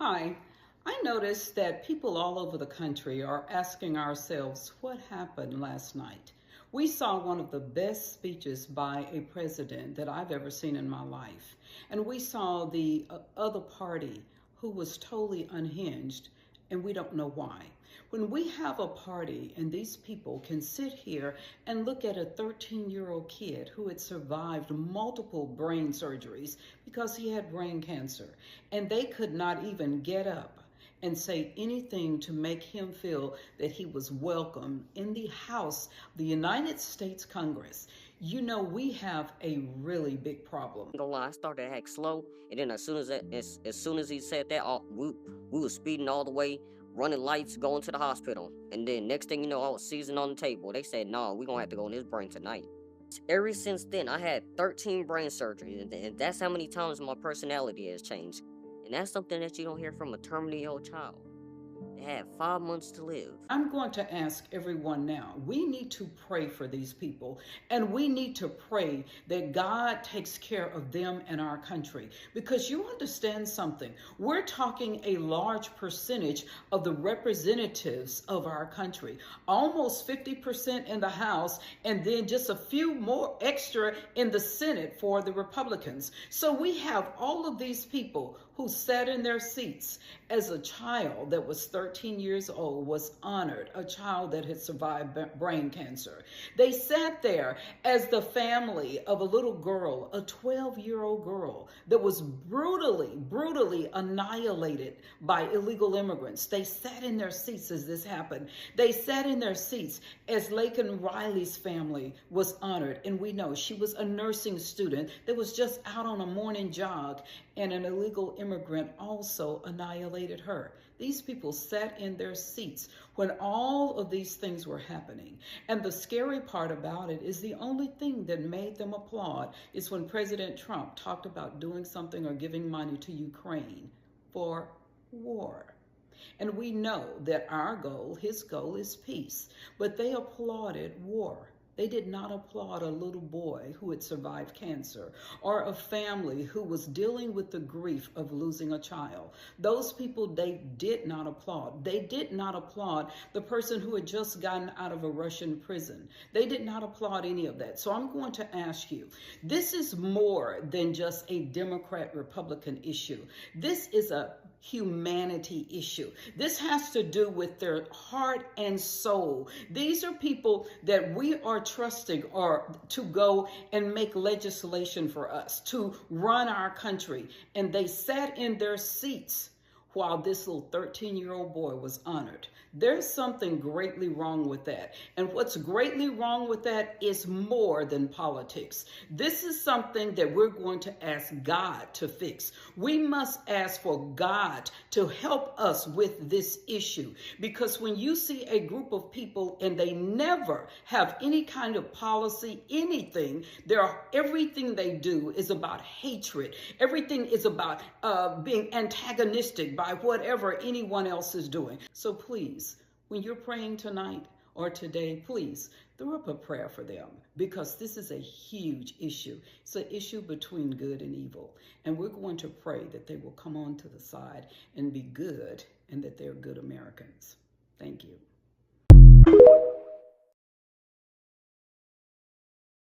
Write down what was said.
Hi, I noticed that people all over the country are asking ourselves what happened last night. We saw one of the best speeches by a president that I've ever seen in my life. And we saw the other party who was totally unhinged, and we don't know why. When we have a party and these people can sit here and look at a 13-year-old kid who had survived multiple brain surgeries because he had brain cancer, and they could not even get up and say anything to make him feel that he was welcome in the House, the United States Congress, we have a really big problem. Gonna lie, I started to act slow, and then as soon as he said that, we was speeding all the way, running lights, going to the hospital, and then next thing you know, I was seizing on the table. They said, "No, we gonna have to go in his brain tonight." Ever since then, I had 13 brain surgeries, and that's how many times my personality has changed, and that's something that you don't hear from a terminally ill child. They had 5 months to live. I'm going to ask everyone now. We need to pray for these people, and we need to pray that God takes care of them and our country. Because you understand something, we're talking a large percentage of the representatives of our country, almost 50% in the House, and then just a few more extra in the Senate for the Republicans. So we have all of these people who sat in their seats as a child that was 13 years old was honored, a child that had survived brain cancer. They sat there as the family of a little girl, a 12-year-old girl that was brutally annihilated by illegal immigrants. They sat in their seats as this happened. They sat in their seats as Laken Riley's family was honored. And we know she was a nursing student that was just out on a morning jog, and an illegal immigrant also annihilated her. These people sat in their seats when all of these things were happening. And the scary part about it is the only thing that made them applaud is when President Trump talked about doing something or giving money to Ukraine for war. And we know that our goal, his goal, is peace. But they applauded war. They did not applaud a little boy who had survived cancer or a family who was dealing with the grief of losing a child. Those people, they did not applaud. They did not applaud the person who had just gotten out of a Russian prison. They did not applaud any of that. So I'm going to ask you, this is more than just a Democrat-Republican issue. This is a humanity issue. This has to do with their heart and soul. These are people that we are trusting or to go and make legislation for us, to run our country. And they sat in their seats while this little 13-year-old boy was honored. There's something greatly wrong with that. And what's greatly wrong with that is more than politics. This is something that we're going to ask God to fix. We must ask for God to help us with this issue. Because when you see a group of people and they never have any kind of policy, anything, everything they do is about hatred. Everything is about being antagonistic by whatever anyone else is doing. So please, when you're praying tonight or today, please throw up a prayer for them, because this is a huge issue. It's an issue between good and evil. And we're going to pray that they will come on to the side and be good, and that they're good Americans. Thank you.